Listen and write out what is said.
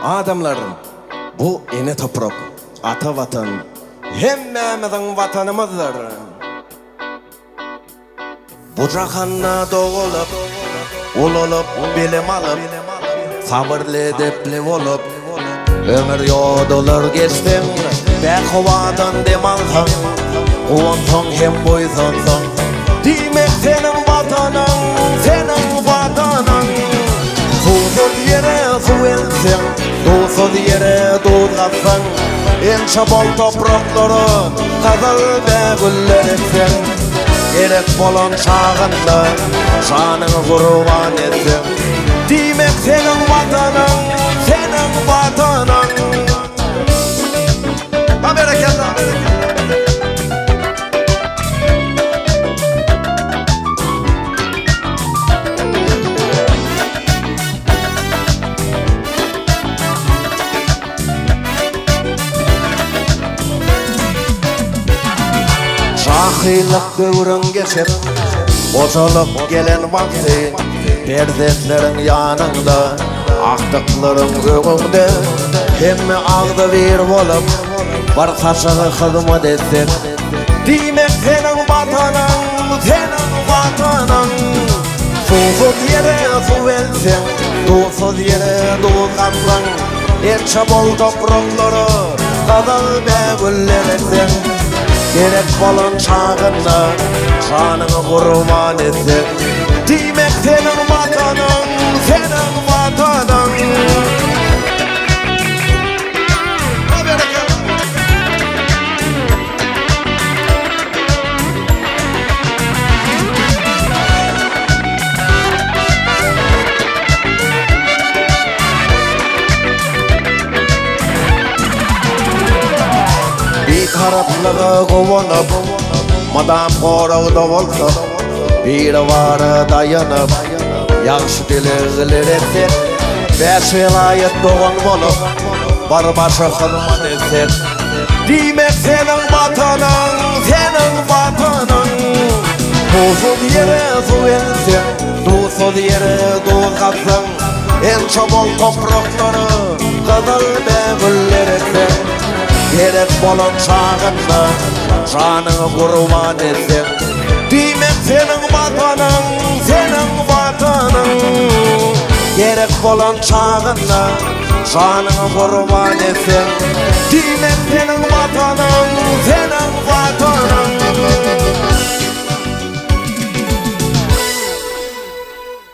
Adamlarım, bu ene toprak, ata vatan, hemmemizin vatanımızdır. Bu cahanda doğulup, ul olup, bilim alıp, sabırlı edepli olup, ömür yoldalar geçtin, bekuvadan dem alsan, uvansan hem boysansan, demek senin vatanın, senin vatanın. Susuz yere su elsin, susuz yere doğulgasın, en çabal toprakları kazal ve güller etsin. Gerek bolan çağında şanını kurban etsin. Demek senin vatanın, senin vatanın. Ha bereketler. Şahıylık dövrün geçip, bozulup gelen vakti, perzentlerin yanında, aktıkların önünde, hemmi ağdı bir olup, var kaşığı hizmet etsin. Demek senin vatanın, senin vatanın. Susuz yere su versin, susuz yere doğulgasın, en çabal toprakları kazal ve güller etsin. Gerek bolan çağında şanını kurban etsin. Demek senin vatanın, senin vatanın. Bir taraflığı kovanıp, madam koravda olsa, bir varı dayanıp, yaxşı diligler etsin. Beş vilayet doğan bolup, barbaşı hizmet etsin. Demek senin vatanın, senin vatanın. Susuz yere su elsin, susuz yere doğulgasın, en çabal toprakları kazal ve güller etsin. Gerek bolan çağında şanını kurban etsin. Demek senin vatanın, senin vatanın. Gerek bolan çağında şanını kurban etsin. Demek senin vatanın, senin vatanın.